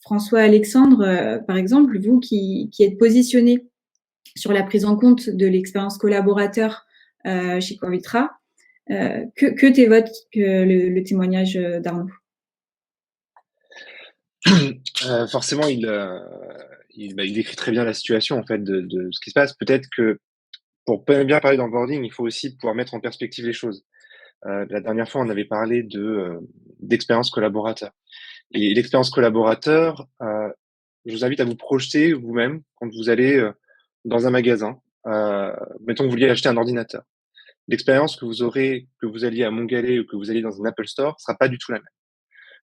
François Alexandre, par exemple, vous qui êtes positionné sur la prise en compte de l'expérience collaborateur chez Covitra, que t'évoque le témoignage d'Arnaud? Forcément, il décrit très bien la situation en fait de ce qui se passe. Peut-être que pour bien parler d'onboarding, il faut aussi pouvoir mettre en perspective les choses. La dernière fois, on avait parlé d'expérience collaborateur. Et l'expérience collaborateur, je vous invite à vous projeter vous-même quand vous allez dans un magasin. Mettons que vous vouliez acheter un ordinateur. L'expérience que vous aurez, que vous alliez à Montgallet ou que vous alliez dans un Apple Store, sera pas du tout la même.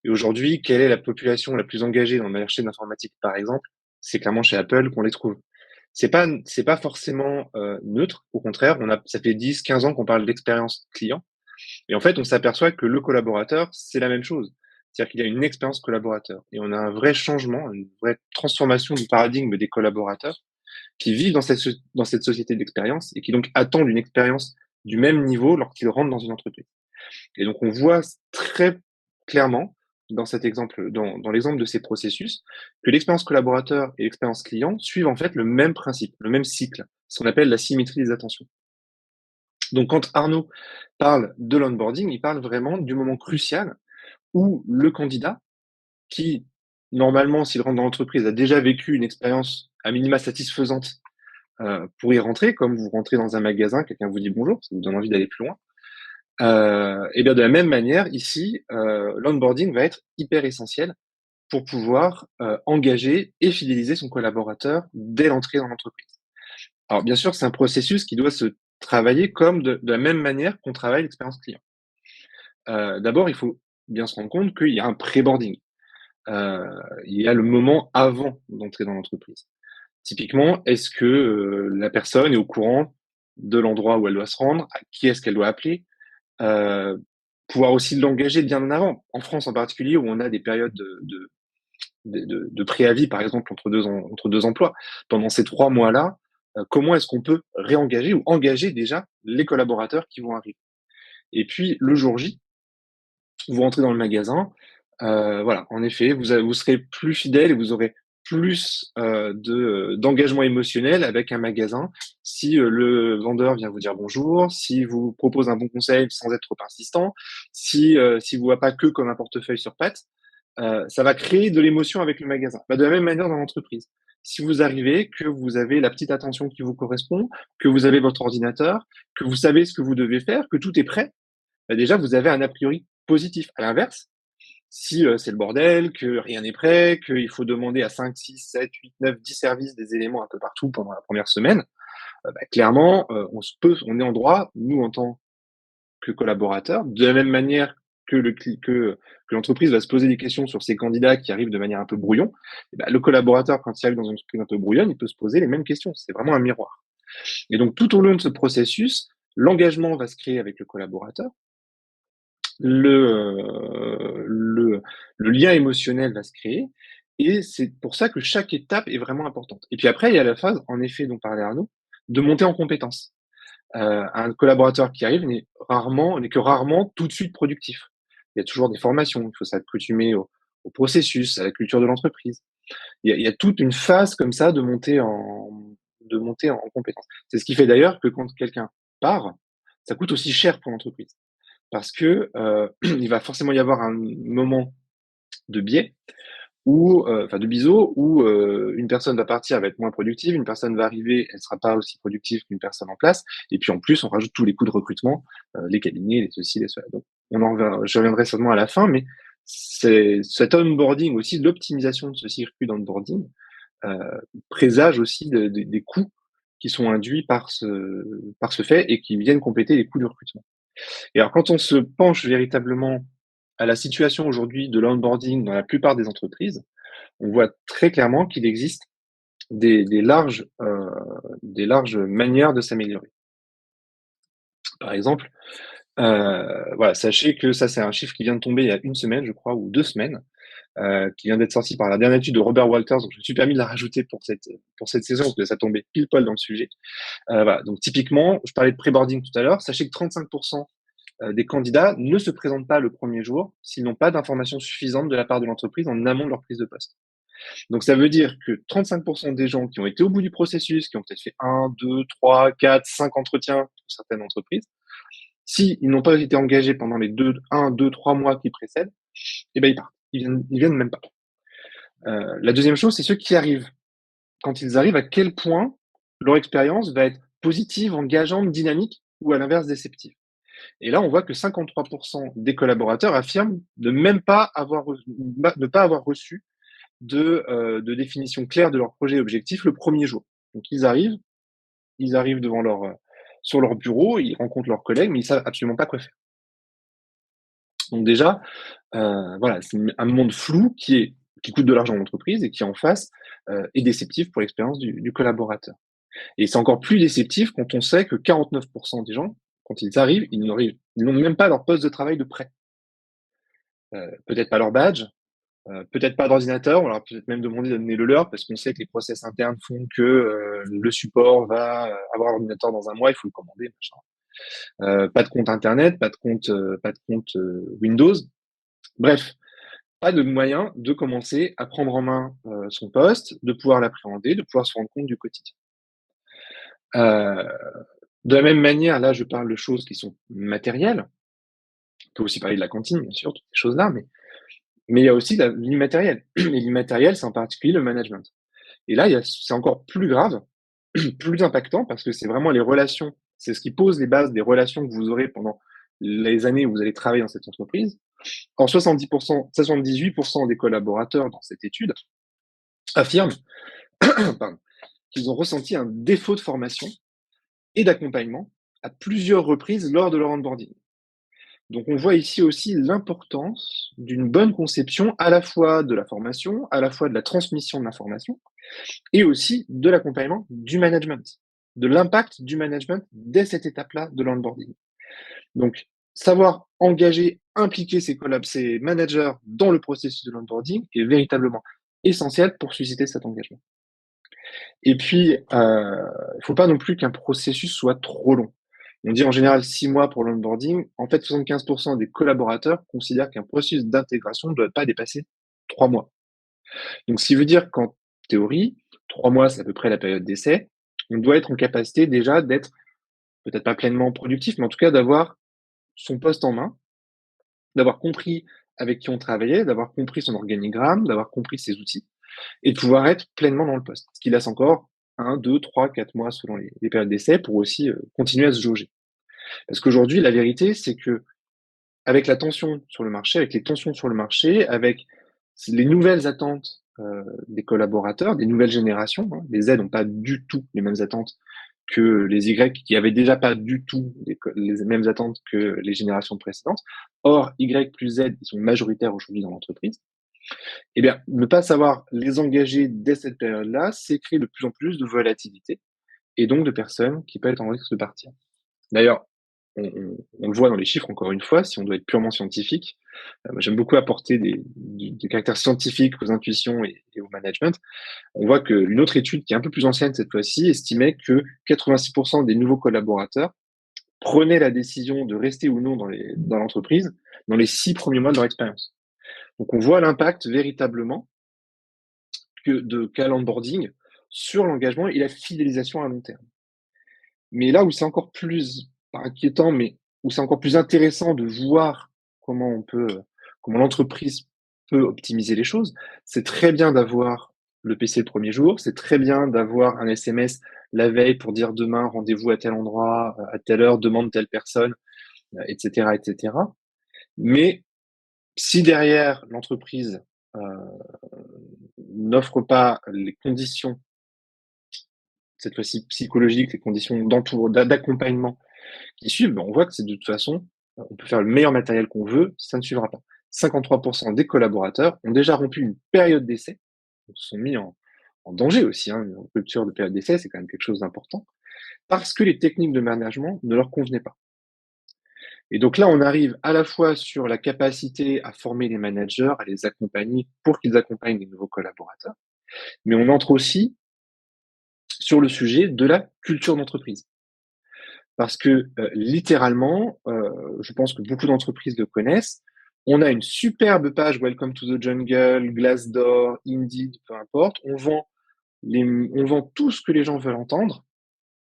Et aujourd'hui, quelle est la population la plus engagée dans le marché de l'informatique, par exemple? C'est clairement chez Apple qu'on les trouve. C'est pas forcément neutre. Au contraire, ça fait 10, 15 ans qu'on parle d'expérience client. Et en fait, on s'aperçoit que le collaborateur, c'est la même chose. C'est-à-dire qu'il y a une expérience collaborateur. Et on a un vrai changement, une vraie transformation du paradigme des collaborateurs qui vivent dans cette société d'expérience et qui donc attendent une expérience du même niveau lorsqu'ils rentrent dans une entreprise. Et donc, on voit très clairement dans cet exemple, dans l'exemple de ces processus, que l'expérience collaborateur et l'expérience client suivent en fait le même principe, le même cycle, ce qu'on appelle la symétrie des attentions. Donc, quand Arnaud parle de l'onboarding, il parle vraiment du moment crucial où le candidat, qui normalement, s'il rentre dans l'entreprise, a déjà vécu une expérience à minima satisfaisante pour y rentrer, comme vous rentrez dans un magasin, quelqu'un vous dit bonjour, ça vous donne envie d'aller plus loin. Et bien de la même manière, ici, l'onboarding va être hyper essentiel pour pouvoir engager et fidéliser son collaborateur dès l'entrée dans l'entreprise. Alors bien sûr, c'est un processus qui doit se travailler comme de la même manière qu'on travaille l'expérience client. D'abord, il faut bien se rendre compte qu'il y a un pré-boarding. Il y a le moment avant d'entrer dans l'entreprise. Typiquement, est-ce que la personne est au courant de l'endroit où elle doit se rendre, à qui est-ce qu'elle doit appeler, euh, pouvoir aussi l'engager bien en avant. En France en particulier, où on a des périodes de préavis, par exemple, entre deux emplois. Pendant ces 3 mois-là, comment est-ce qu'on peut réengager ou engager déjà les collaborateurs qui vont arriver? Et puis, le jour J, vous rentrez dans le magasin, voilà, en effet, vous serez plus fidèle et vous aurez plus d'engagement émotionnel avec un magasin si le vendeur vient vous dire bonjour, si vous propose un bon conseil sans être trop insistant, si vous voit pas que comme un portefeuille sur pattes, ça va créer de l'émotion avec le magasin. Bah, de la même manière dans l'entreprise. Si vous arrivez, que vous avez la petite attention qui vous correspond, que vous avez votre ordinateur, que vous savez ce que vous devez faire, que tout est prêt, bah déjà vous avez un a priori positif. À l'inverse, si c'est le bordel, que rien n'est prêt, qu'il faut demander à 5, 6, 7, 8, 9, 10 services des éléments un peu partout pendant la première semaine, bah, clairement, on est en droit, nous en tant que collaborateurs, de la même manière que l'entreprise va se poser des questions sur ses candidats qui arrivent de manière un peu brouillon, et bah, le collaborateur, quand il arrive dans une entreprise un peu brouillonne, il peut se poser les mêmes questions. C'est vraiment un miroir. Et donc, tout au long de ce processus, l'engagement va se créer avec le collaborateur, le lien émotionnel va se créer, et c'est pour ça que chaque étape est vraiment importante. Et puis après, il y a la phase, en effet, dont parlait Arnaud, de monter en compétence. Un collaborateur qui arrive n'est que rarement tout de suite productif. Il y a toujours des formations, il faut s'accoutumer au processus, à la culture de l'entreprise. Il y a toute une phase comme ça de monter en compétence. C'est ce qui fait d'ailleurs que quand quelqu'un part, ça coûte aussi cher pour l'entreprise. Parce que il va forcément y avoir un moment de biais enfin de biseau, où une personne va partir, elle va être moins productive, une personne va arriver, elle sera pas aussi productive qu'une personne en place. Et puis en plus, on rajoute tous les coûts de recrutement, les cabinets, les ceci, les cela. Donc je reviendrai seulement à la fin, mais c'est cet onboarding aussi, l'optimisation de ce circuit d'onboarding euh, présage aussi des coûts qui sont induits par ce fait et qui viennent compléter les coûts de recrutement. Et alors, quand on se penche véritablement à la situation aujourd'hui de l'onboarding dans la plupart des entreprises, on voit très clairement qu'il existe des larges manières de s'améliorer. Par exemple, voilà, sachez que ça, c'est un chiffre qui vient de tomber il y a une semaine, je crois, ou 2 semaines, qui vient d'être sorti par la dernière étude de Robert Walters. Donc, je me suis permis de la rajouter pour cette saison parce que ça tombait pile poil dans le sujet. Voilà. Donc, typiquement, je parlais de pré-boarding tout à l'heure. Sachez que 35% des candidats ne se présentent pas le premier jour s'ils n'ont pas d'informations suffisantes de la part de l'entreprise en amont de leur prise de poste. Donc, ça veut dire que 35% des gens qui ont été au bout du processus, qui ont peut-être fait 1, 2, 3, 4, 5 entretiens pour certaines entreprises, s'ils n'ont pas été engagés pendant les 1, 2, 3 mois qui précèdent, eh ben, ils partent. Ils viennent même pas. La deuxième chose, c'est ceux qui arrivent. Quand ils arrivent, à quel point leur expérience va être positive, engageante, dynamique ou à l'inverse déceptive. Et là, on voit que 53% des collaborateurs affirment de ne pas avoir reçu de définition claire de leur projet objectif le premier jour. Donc ils arrivent sur leur bureau, ils rencontrent leurs collègues, mais ils savent absolument pas quoi faire. Donc déjà, voilà, c'est un monde flou qui coûte de l'argent à l'entreprise et qui en face est déceptif pour l'expérience du collaborateur. Et c'est encore plus déceptif quand on sait que 49% des gens, quand ils arrivent, ils n'ont même pas leur poste de travail de prêt. Peut-être pas leur badge, peut-être pas d'ordinateur, on leur a peut-être même demandé d'amener le leur parce qu'on sait que les process internes font que le support va avoir un ordinateur dans un mois, il faut le commander, machin. Pas de compte internet, pas de compte Windows. Bref, pas de moyen de commencer à prendre en main son poste, de pouvoir l'appréhender, de pouvoir se rendre compte du quotidien. Euh, de la même manière, là, je parle de choses qui sont matérielles. On peut aussi parler de la cantine, bien sûr, toutes ces choses-là, mais il y a aussi l'immatériel. Et l'immatériel, c'est en particulier le management. Et là, c'est encore plus grave, plus impactant, parce que c'est vraiment les relations, c'est ce qui pose les bases des relations que vous aurez pendant les années où vous allez travailler dans cette entreprise. En 78% des collaborateurs dans cette étude affirment pardon, qu'ils ont ressenti un défaut de formation et d'accompagnement à plusieurs reprises lors de leur onboarding. Donc on voit ici aussi l'importance d'une bonne conception à la fois de la formation, à la fois de la transmission de l'information et aussi de l'accompagnement du management, de l'impact du management dès cette étape-là de l'onboarding. Donc savoir engager, impliquer ces managers dans le processus de l'onboarding est véritablement essentiel pour susciter cet engagement. Et puis, il ne faut pas non plus qu'un processus soit trop long. On dit en général 6 mois pour l'onboarding. En fait, 75% des collaborateurs considèrent qu'un processus d'intégration ne doit pas dépasser 3 mois. Donc, ce qui veut dire qu'en théorie, 3 mois, c'est à peu près la période d'essai. On doit être en capacité déjà d'être, peut-être pas pleinement productif, mais en tout cas d'avoir son poste en main, d'avoir compris avec qui on travaillait, d'avoir compris son organigramme, d'avoir compris ses outils et de pouvoir être pleinement dans le poste. Ce qui laisse encore 1, 2, 3, 4 mois selon les périodes d'essai pour aussi continuer à se jauger. Parce qu'aujourd'hui, la vérité, c'est que avec la tension sur le marché, avec les tensions sur le marché, avec les nouvelles attentes des collaborateurs, des nouvelles générations, hein, les Z n'ont pas du tout les mêmes attentes que les Y, qui avaient déjà pas du tout les mêmes attentes que les générations précédentes. Or, Y plus Z, ils sont majoritaires aujourd'hui dans l'entreprise. Eh bien, ne pas savoir les engager dès cette période-là, c'est créer de plus en plus de volatilité et donc de personnes qui peuvent être en risque de partir. D'ailleurs, on le voit dans les chiffres, encore une fois, si on doit être purement scientifique. J'aime beaucoup apporter des caractères scientifiques aux intuitions et au management. On voit qu'une autre étude, qui est un peu plus ancienne cette fois-ci, estimait que 86% des nouveaux collaborateurs prenaient la décision de rester ou non dans l'entreprise dans les 6 premiers mois de leur expérience. Donc on voit l'impact véritablement qu'a l'onboarding sur l'engagement et la fidélisation à long terme. Mais là où c'est encore plus inquiétant, mais où c'est encore plus intéressant de voir comment l'entreprise peut optimiser les choses, c'est très bien d'avoir le PC le premier jour, c'est très bien d'avoir un SMS la veille pour dire demain rendez-vous à tel endroit, à telle heure, demande telle personne, etc., etc. Mais si derrière l'entreprise n'offre pas les conditions, cette fois-ci psychologiques, les conditions d'accompagnement qui suivent, ben on voit que c'est de toute façon, on peut faire le meilleur matériel qu'on veut, ça ne suivra pas. 53% des collaborateurs ont déjà rompu une période d'essai, donc se sont mis en danger aussi, hein, une rupture de période d'essai, c'est quand même quelque chose d'important, parce que les techniques de management ne leur convenaient pas. Et donc là, on arrive à la fois sur la capacité à former les managers, à les accompagner pour qu'ils accompagnent les nouveaux collaborateurs, mais on entre aussi sur le sujet de la culture d'entreprise. Parce que littéralement, je pense que beaucoup d'entreprises le connaissent, On a une superbe page Welcome to the Jungle, Glassdoor, Indeed, peu importe. On vend tout ce que les gens veulent entendre.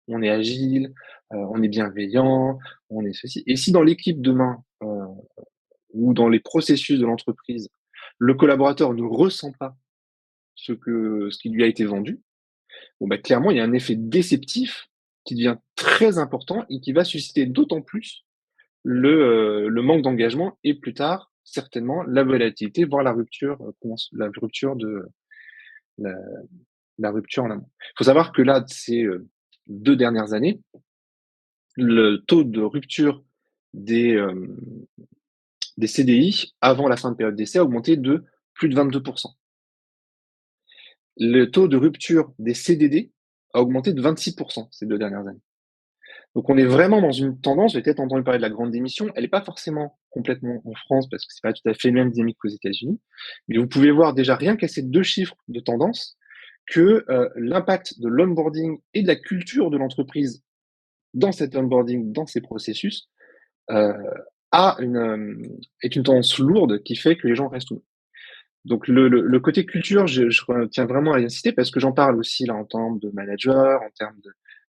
On est agile, on est bienveillant, on est ceci. Et si dans l'équipe demain, ou dans les processus de l'entreprise, le collaborateur ne ressent pas ce qui lui a été vendu, bon, bah, clairement, il y a un effet déceptif qui devient très important et qui va susciter d'autant plus le manque d'engagement et plus tard, certainement, la volatilité, voire la rupture la, la rupture en amont. Il faut savoir que là, ces 2 dernières années, le taux de rupture des, euh, des CDI avant la fin de période d'essai a augmenté de plus de 22%. Le taux de rupture des CDD a augmenté de 26% ces 2 dernières années. Donc on est vraiment dans une tendance, vous avez peut-être entendu parler de la grande démission, elle n'est pas forcément complètement en France parce que c'est pas tout à fait le même dynamique qu'aux États-Unis, mais vous pouvez voir déjà rien qu'à ces 2 chiffres de tendance que l'impact de l'onboarding et de la culture de l'entreprise dans cet onboarding, dans ces processus, euh, est une tendance lourde qui fait que les gens restent. Donc le côté culture, je tiens vraiment à y insister parce que j'en parle aussi là en termes de manager, en termes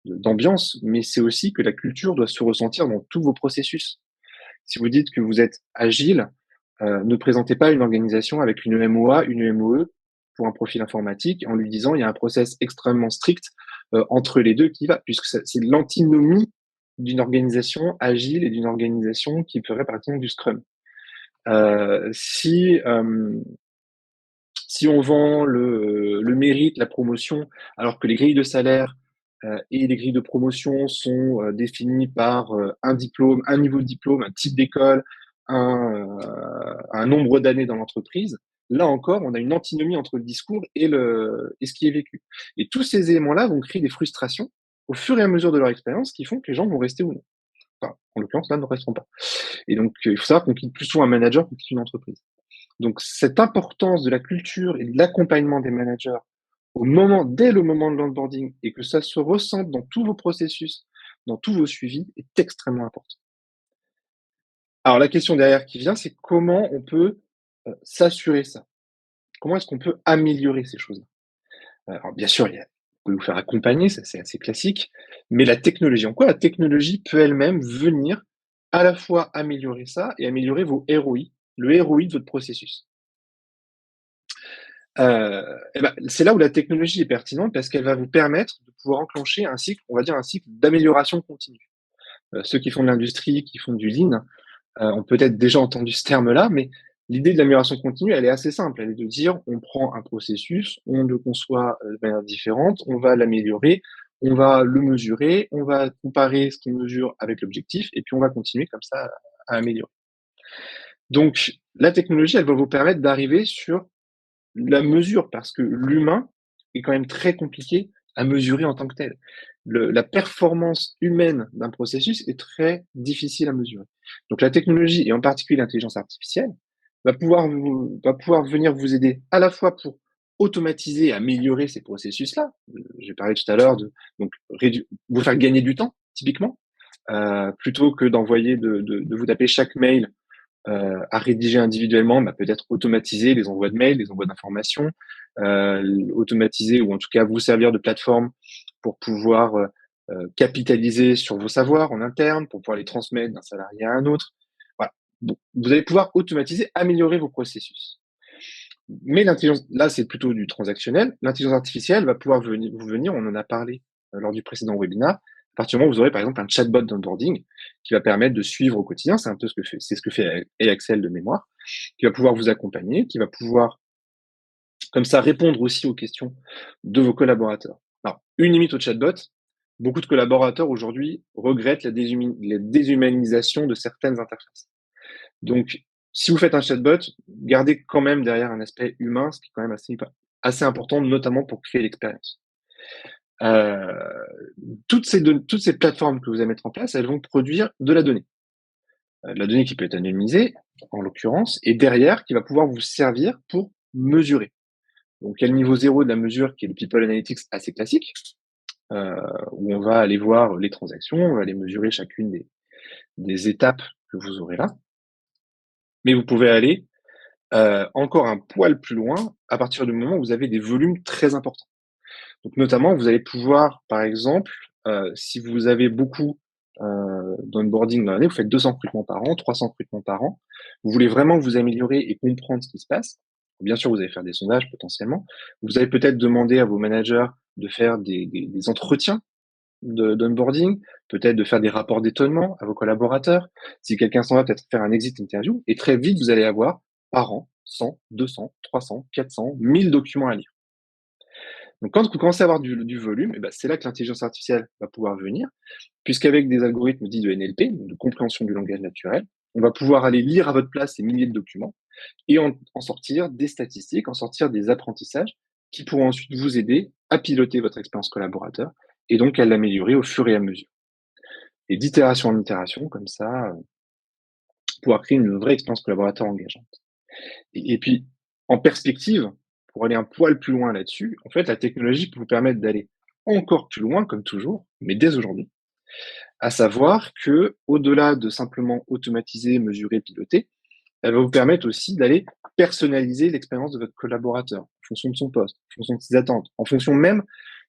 d'ambiance, mais c'est aussi que la culture doit se ressentir dans tous vos processus. Si vous dites que vous êtes agile, ne présentez pas une organisation avec une MOA, une MOE pour un profil informatique en lui disant il y a un process extrêmement strict entre les deux qui va, puisque c'est l'antinomie d'une organisation agile et d'une organisation qui ferait par exemple du Scrum. Si on vend le mérite, la promotion, alors que les grilles de salaire et les grilles de promotion sont définies par un diplôme, un niveau de diplôme, un type d'école, un nombre d'années dans l'entreprise, là encore, on a une antinomie entre le discours et ce qui est vécu. Et tous ces éléments-là vont créer des frustrations au fur et à mesure de leur expérience qui font que les gens vont rester ou non. Enfin, en l'occurrence, là, ne resteront pas. Et donc, il faut savoir qu'on quitte plus souvent un manager qu'on quitte une entreprise. Donc, cette importance de la culture et de l'accompagnement des managers dès le moment de l'onboarding et que ça se ressente dans tous vos processus, dans tous vos suivis est extrêmement important. Alors, la question derrière qui vient, c'est comment on peut s'assurer ça? Comment est-ce qu'on peut améliorer ces choses-là? Alors, bien sûr, vous pouvez vous faire accompagner, ça c'est assez classique, mais la technologie, en quoi la technologie peut elle-même venir à la fois améliorer ça et améliorer vos ROI, le ROI de votre processus? Et ben, c'est là où la technologie est pertinente parce qu'elle va vous permettre de pouvoir enclencher un cycle, on va dire un cycle d'amélioration continue. Ceux qui font de l'industrie, qui font du lean, ont peut-être déjà entendu ce terme-là, mais l'idée de l'amélioration continue, elle est assez simple. Elle est de dire, on prend un processus, on le conçoit de manière différente, on va l'améliorer, on va le mesurer, on va comparer ce qu'on mesure avec l'objectif, et puis on va continuer comme ça à améliorer. Donc, la technologie, elle va vous permettre d'arriver sur la mesure, parce que l'humain est quand même très compliqué à mesurer en tant que tel. La performance humaine d'un processus est très difficile à mesurer. Donc la technologie, et en particulier l'intelligence artificielle, va pouvoir venir vous aider à la fois pour automatiser et améliorer ces processus-là. J'ai parlé tout à l'heure de donc vous faire gagner du temps, typiquement, plutôt que de vous taper chaque mail à rédiger individuellement, bah, peut-être automatiser les envois de mails, les envois d'informations, automatiser ou en tout cas vous servir de plateforme pour pouvoir capitaliser sur vos savoirs en interne, pour pouvoir les transmettre d'un salarié à un autre. Voilà. Bon, vous allez pouvoir automatiser, améliorer vos processus. Mais l'intelligence, là, c'est plutôt du transactionnel. L'intelligence artificielle va pouvoir vous venir, on en a parlé lors du précédent webinaire, à partir du moment où vous aurez par exemple un chatbot d'onboarding qui va permettre de suivre au quotidien, c'est un peu ce que fait Axel de mémoire, qui va pouvoir vous accompagner, qui va pouvoir comme ça répondre aussi aux questions de vos collaborateurs. Alors, une limite au chatbot, beaucoup de collaborateurs aujourd'hui regrettent la déshumanisation de certaines interfaces. Donc, si vous faites un chatbot, gardez quand même derrière un aspect humain, ce qui est quand même assez important, notamment pour créer l'expérience. Toutes ces plateformes que vous allez mettre en place, elles vont produire de la donnée. De la donnée qui peut être anonymisée, en l'occurrence, et derrière, qui va pouvoir vous servir pour mesurer. Donc, il y a le niveau 0 de la mesure qui est le People Analytics assez classique, où on va aller voir les transactions, on va aller mesurer chacune des étapes que vous aurez là. Mais vous pouvez aller encore un poil plus loin à partir du moment où vous avez des volumes très importants. Donc notamment, vous allez pouvoir, par exemple, si vous avez beaucoup d'onboarding dans l'année, vous faites 200 recrutements par an, 300 recrutements par an, vous voulez vraiment vous améliorer et comprendre ce qui se passe. Bien sûr, vous allez faire des sondages potentiellement. Vous allez peut-être demander à vos managers de faire des entretiens d'onboarding, peut-être de faire des rapports d'étonnement à vos collaborateurs. Si quelqu'un s'en va, peut-être faire un exit interview. Et très vite, vous allez avoir par an 100, 200, 300, 400, 1000 documents à lire. Donc, quand vous commencez à avoir du volume, eh ben, c'est là que l'intelligence artificielle va pouvoir venir, puisqu'avec des algorithmes dits de NLP, de compréhension du langage naturel, on va pouvoir aller lire à votre place ces milliers de documents et en sortir des statistiques, en sortir des apprentissages qui pourront ensuite vous aider à piloter votre expérience collaborateur et donc à l'améliorer au fur et à mesure. Et d'itération en itération, comme ça, pouvoir créer une vraie expérience collaborateur engageante. Et puis, en perspective, pour aller un poil plus loin là-dessus, en fait, la technologie peut vous permettre d'aller encore plus loin, comme toujours, mais dès aujourd'hui. À savoir que, au-delà de simplement automatiser, mesurer, piloter, elle va vous permettre aussi d'aller personnaliser l'expérience de votre collaborateur en fonction de son poste, en fonction de ses attentes, en fonction même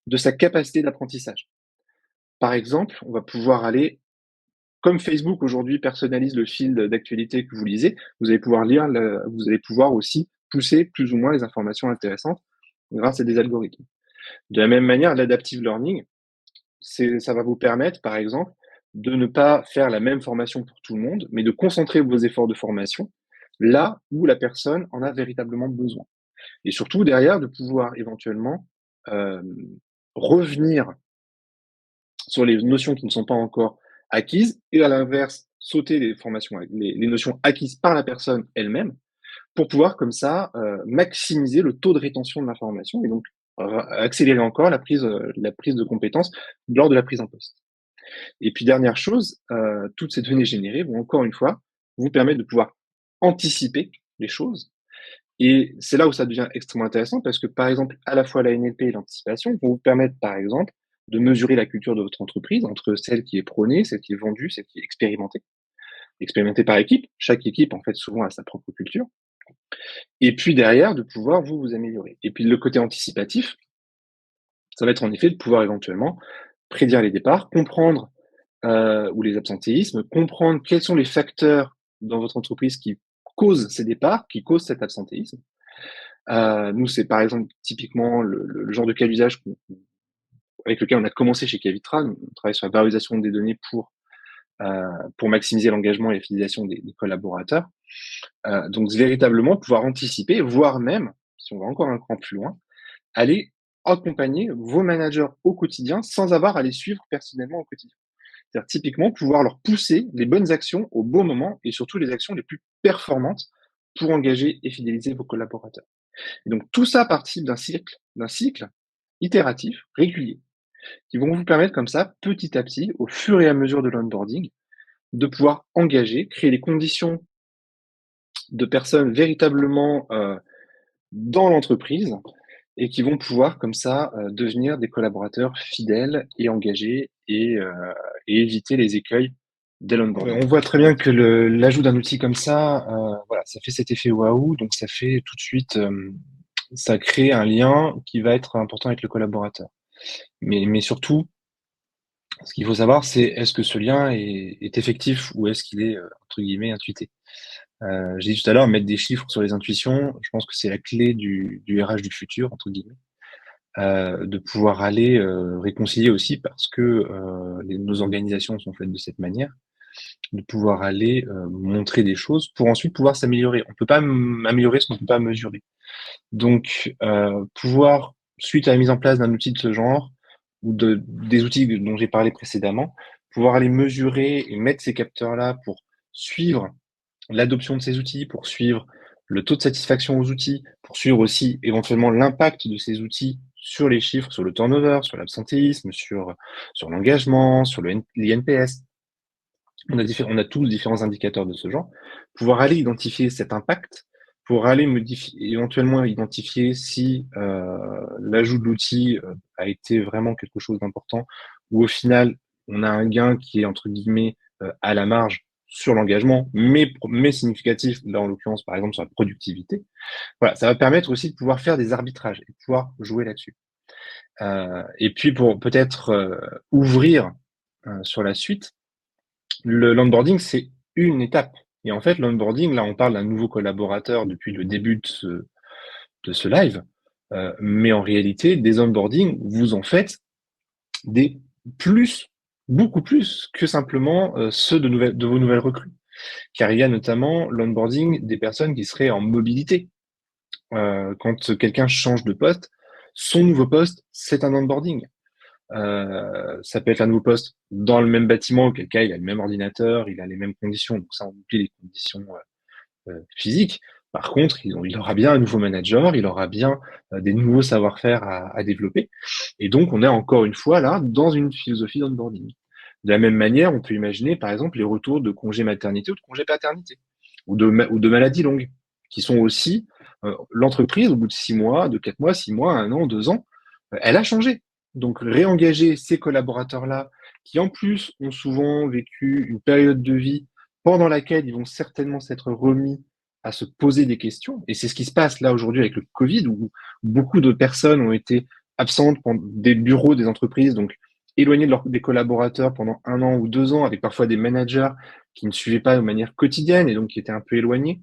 de sa capacité d'apprentissage. Par exemple, on va pouvoir aller, comme Facebook aujourd'hui personnalise le fil d'actualité que vous lisez, vous allez pouvoir vous allez pouvoir aussi pousser plus ou moins les informations intéressantes grâce à des algorithmes. De la même manière, l'adaptive learning, ça va vous permettre, par exemple, de ne pas faire la même formation pour tout le monde, mais de concentrer vos efforts de formation là où la personne en a véritablement besoin. Et surtout, derrière, de pouvoir éventuellement euh, revenir sur les notions qui ne sont pas encore acquises et à l'inverse, sauter les formations, les notions acquises par la personne elle-même pour pouvoir comme ça maximiser le taux de rétention de l'information et donc accélérer encore la prise de compétences lors de la prise en poste. Et puis dernière chose, toutes ces données générées vont encore une fois vous permettre de pouvoir anticiper les choses. Et c'est là où ça devient extrêmement intéressant parce que par exemple, à la fois la NLP et l'anticipation vont vous permettre par exemple de mesurer la culture de votre entreprise entre celle qui est prônée, celle qui est vendue, celle qui est expérimentée. Expérimentée par équipe. Chaque équipe, en fait, souvent a sa propre culture. Et puis derrière, de pouvoir vous améliorer. Et puis le côté anticipatif, ça va être en effet de pouvoir éventuellement prédire les départs, comprendre ou les absentéismes, comprendre quels sont les facteurs dans votre entreprise qui causent ces départs, qui causent cet absentéisme. Nous, c'est par exemple typiquement le genre de cas d'usage avec lequel on a commencé chez Cavitra. On travaille sur la valorisation des données pour maximiser l'engagement et la fidélisation des collaborateurs. Donc véritablement pouvoir anticiper, voire même, si on va encore un cran plus loin, aller accompagner vos managers au quotidien sans avoir à les suivre personnellement au quotidien. C'est-à-dire typiquement pouvoir leur pousser les bonnes actions au bon moment et surtout les actions les plus performantes pour engager et fidéliser vos collaborateurs. Et donc tout ça participe d'un cycle itératif, régulier, qui vont vous permettre comme ça, petit à petit, au fur et à mesure de l'onboarding, de pouvoir engager, créer les conditions de personnes véritablement dans l'entreprise et qui vont pouvoir comme ça devenir des collaborateurs fidèles et engagés et éviter les écueils dès l'onboarding. On voit très bien que l'ajout d'un outil comme ça, voilà, ça fait cet effet waouh, donc ça fait tout de suite, ça crée un lien qui va être important avec le collaborateur. Mais surtout, ce qu'il faut savoir, c'est est-ce que ce lien est effectif ou est-ce qu'il est entre guillemets intuité. J'ai dit tout à l'heure, mettre des chiffres sur les intuitions, je pense que c'est la clé du RH du futur, entre guillemets. De pouvoir aller réconcilier aussi parce que nos organisations sont faites de cette manière, de pouvoir aller montrer des choses pour ensuite pouvoir s'améliorer. On peut pas améliorer ce qu'on peut pas mesurer. Donc, pouvoir, suite à la mise en place d'un outil de ce genre, ou des outils dont j'ai parlé précédemment, pouvoir aller mesurer et mettre ces capteurs-là pour suivre l'adoption de ces outils, pour suivre le taux de satisfaction aux outils, pour suivre aussi éventuellement l'impact de ces outils sur les chiffres, sur le turnover, sur l'absentéisme, sur l'engagement, sur l'INPS. On a tous différents indicateurs de ce genre. Pouvoir aller identifier cet impact, pour aller éventuellement identifier si l'ajout de l'outil a été vraiment quelque chose d'important, ou au final, on a un gain qui est entre guillemets à la marge sur l'engagement, mais significatif, là en l'occurrence par exemple sur la productivité. Voilà, ça va permettre aussi de pouvoir faire des arbitrages et de pouvoir jouer là-dessus. Et puis pour peut-être ouvrir sur la suite, l'onboarding c'est une étape. Et en fait, l'onboarding, là on parle d'un nouveau collaborateur depuis le début de ce live, mais en réalité, des onboarding, vous en faites des plus, beaucoup plus que simplement ceux de vos nouvelles recrues. Car il y a notamment l'onboarding des personnes qui seraient en mobilité. Quand quelqu'un change de poste, son nouveau poste, c'est un onboarding. Ça peut être un nouveau poste dans le même bâtiment, auquel cas il a le même ordinateur, il a les mêmes conditions, donc ça on oublie les conditions physiques. Par contre, il aura bien un nouveau manager, il aura bien des nouveaux savoir-faire à développer. Et donc, on est encore une fois là dans une philosophie d'onboarding. De la même manière, on peut imaginer, par exemple, les retours de congés maternité ou de congés paternité, ou de maladies longues, qui sont aussi l'entreprise, au bout de 6 mois, de 4 mois, 6 mois, 1 an, 2 ans, elle a changé. Donc, réengager ces collaborateurs-là, qui en plus ont souvent vécu une période de vie pendant laquelle ils vont certainement s'être remis à se poser des questions. Et c'est ce qui se passe là aujourd'hui avec le Covid, où beaucoup de personnes ont été absentes des bureaux des entreprises, donc éloignées des collaborateurs pendant 1 an ou 2 ans, avec parfois des managers qui ne suivaient pas de manière quotidienne et donc qui étaient un peu éloignés.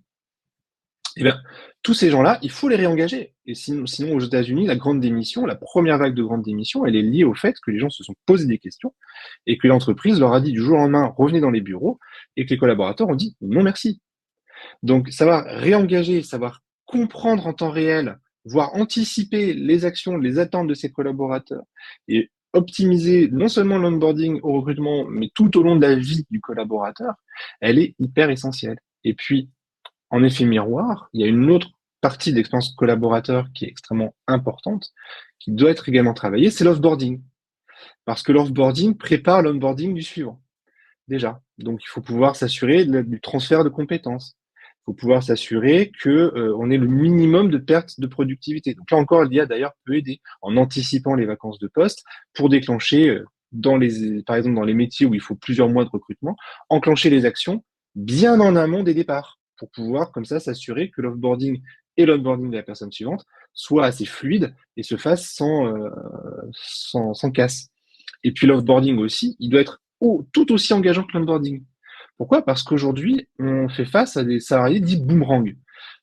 Eh bien, tous ces gens-là, il faut les réengager. Et sinon, aux États-Unis, la grande démission, la première vague de grande démission, elle est liée au fait que les gens se sont posé des questions et que l'entreprise leur a dit du jour au lendemain, revenez dans les bureaux, et que les collaborateurs ont dit non merci. Donc, savoir réengager, savoir comprendre en temps réel, voire anticiper les actions, les attentes de ses collaborateurs et optimiser non seulement l'onboarding au recrutement, mais tout au long de la vie du collaborateur, elle est hyper essentielle. Et puis, en effet miroir, il y a une autre partie de l'expérience collaborateur qui est extrêmement importante, qui doit être également travaillée, c'est l'offboarding. Parce que l'offboarding prépare l'onboarding du suivant, déjà. Donc, il faut pouvoir s'assurer du transfert de compétences. Il faut pouvoir s'assurer que on ait le minimum de pertes de productivité. Donc là encore, l'IA d'ailleurs peut aider en anticipant les vacances de poste pour déclencher, par exemple dans les métiers où il faut plusieurs mois de recrutement, enclencher les actions bien en amont des départs pour pouvoir comme ça s'assurer que l'offboarding et l'onboarding de la personne suivante soient assez fluides et se fassent sans casse. Et puis l'offboarding aussi, il doit être tout aussi engageant que l'onboarding. Pourquoi? Parce qu'aujourd'hui, on fait face à des salariés dits boomerang.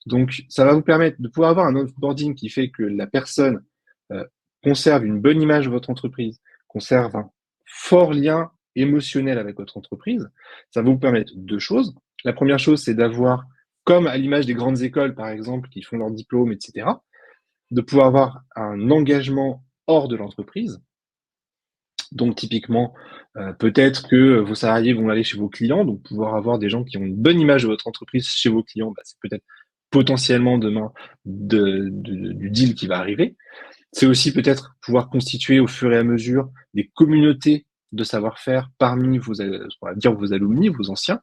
Donc, ça va vous permettre de pouvoir avoir un onboarding qui fait que la personne euh, conserve une bonne image de votre entreprise, conserve un fort lien émotionnel avec votre entreprise. Ça va vous permettre deux choses. La première chose, c'est d'avoir, comme à l'image des grandes écoles, par exemple, qui font leur diplôme, etc., de pouvoir avoir un engagement hors de l'entreprise. Donc typiquement, peut-être que vos salariés vont aller chez vos clients, donc pouvoir avoir des gens qui ont une bonne image de votre entreprise chez vos clients, bah, c'est peut-être potentiellement demain du deal qui va arriver. C'est aussi peut-être pouvoir constituer au fur et à mesure des communautés de savoir-faire parmi on va dire vos alumni, vos anciens,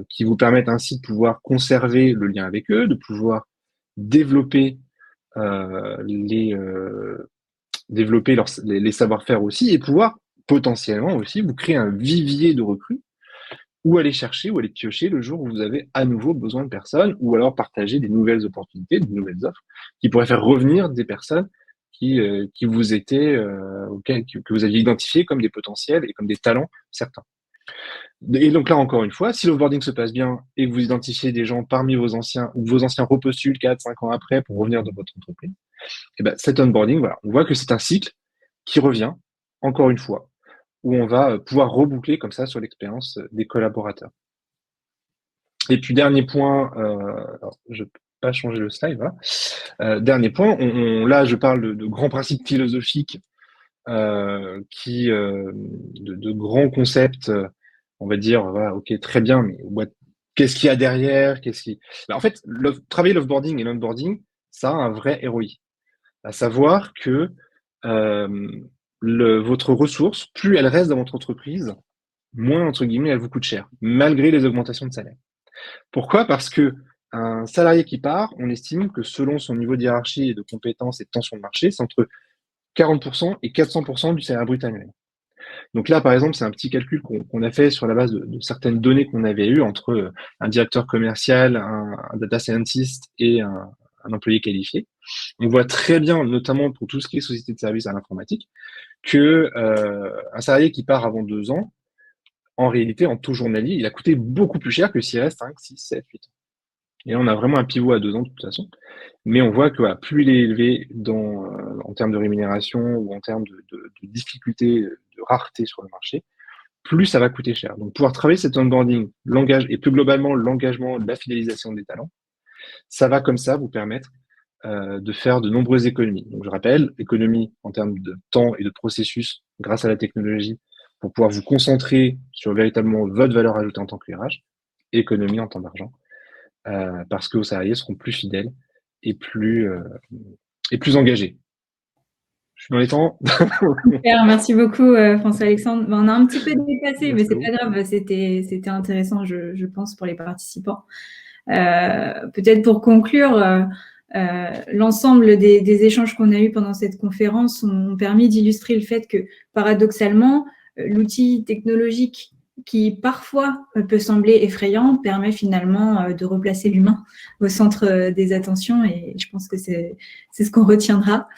qui vous permettent ainsi de pouvoir conserver le lien avec eux, de pouvoir développer euh, les, euh, développer les savoir-faire aussi et pouvoir potentiellement aussi vous créer un vivier de recrues ou aller chercher ou aller piocher le jour où vous avez à nouveau besoin de personnes ou alors partager des nouvelles opportunités, de nouvelles offres qui pourraient faire revenir des personnes qui vous étaient, que vous aviez identifiés comme des potentiels et comme des talents certains. Et donc là, encore une fois, si l'offboarding se passe bien et que vous identifiez des gens parmi vos anciens ou que vos anciens repostulent 4, 5 ans après pour revenir dans votre entreprise, et ben, cet onboarding, voilà, on voit que c'est un cycle qui revient, encore une fois, où on va pouvoir reboucler comme ça sur l'expérience des collaborateurs. Et puis, dernier point, je ne peux pas changer le slide, voilà. Dernier point, là, je parle de grands principes philosophiques, de grands concepts, on va dire, voilà, ok, très bien, mais qu'est-ce qu'il y a derrière? En fait, travailler l'offboarding et l'onboarding, ça a un vrai ROI. À savoir que euh, votre ressource, plus elle reste dans votre entreprise, moins, entre guillemets, elle vous coûte cher, malgré les augmentations de salaire. Pourquoi? Parce que un salarié qui part, on estime que selon son niveau de hiérarchie et de compétences et de tension de marché, c'est entre 40% et 400% du salaire brut annuel. Donc là, par exemple, c'est un petit calcul qu'on a fait sur la base de certaines données qu'on avait eues entre un directeur commercial, un data scientist et un employé qualifié. On voit très bien, notamment pour tout ce qui est société de services à l'informatique, que un salarié qui part avant 2 ans, en réalité, en taux journalier, il a coûté beaucoup plus cher que s'il reste 5, 6, 7, 8 ans. Et là, on a vraiment un pivot à 2 ans de toute façon. Mais on voit que voilà, plus il est élevé en termes de rémunération ou en termes de difficulté, de rareté sur le marché, plus ça va coûter cher. Donc, pouvoir travailler cet onboarding, langage et plus globalement l'engagement, la fidélisation des talents, ça va comme ça vous permettre de faire de nombreuses économies. Donc, je rappelle, économie en termes de temps et de processus grâce à la technologie pour pouvoir vous concentrer sur véritablement votre valeur ajoutée en tant que RH, économie en temps d'argent, parce que vos salariés seront plus fidèles et plus engagés. Je suis dans les temps. Super, merci beaucoup François-Alexandre. Ben, on a un petit peu dépassé, mais Merci à c'est vous. pas grave, c'était intéressant, je pense, pour les participants. Peut-être pour conclure, l'ensemble des échanges qu'on a eus pendant cette conférence ont permis d'illustrer le fait que, paradoxalement, l'outil technologique qui parfois peut sembler effrayant permet finalement de replacer l'humain au centre des attentions, et je pense que c'est ce qu'on retiendra.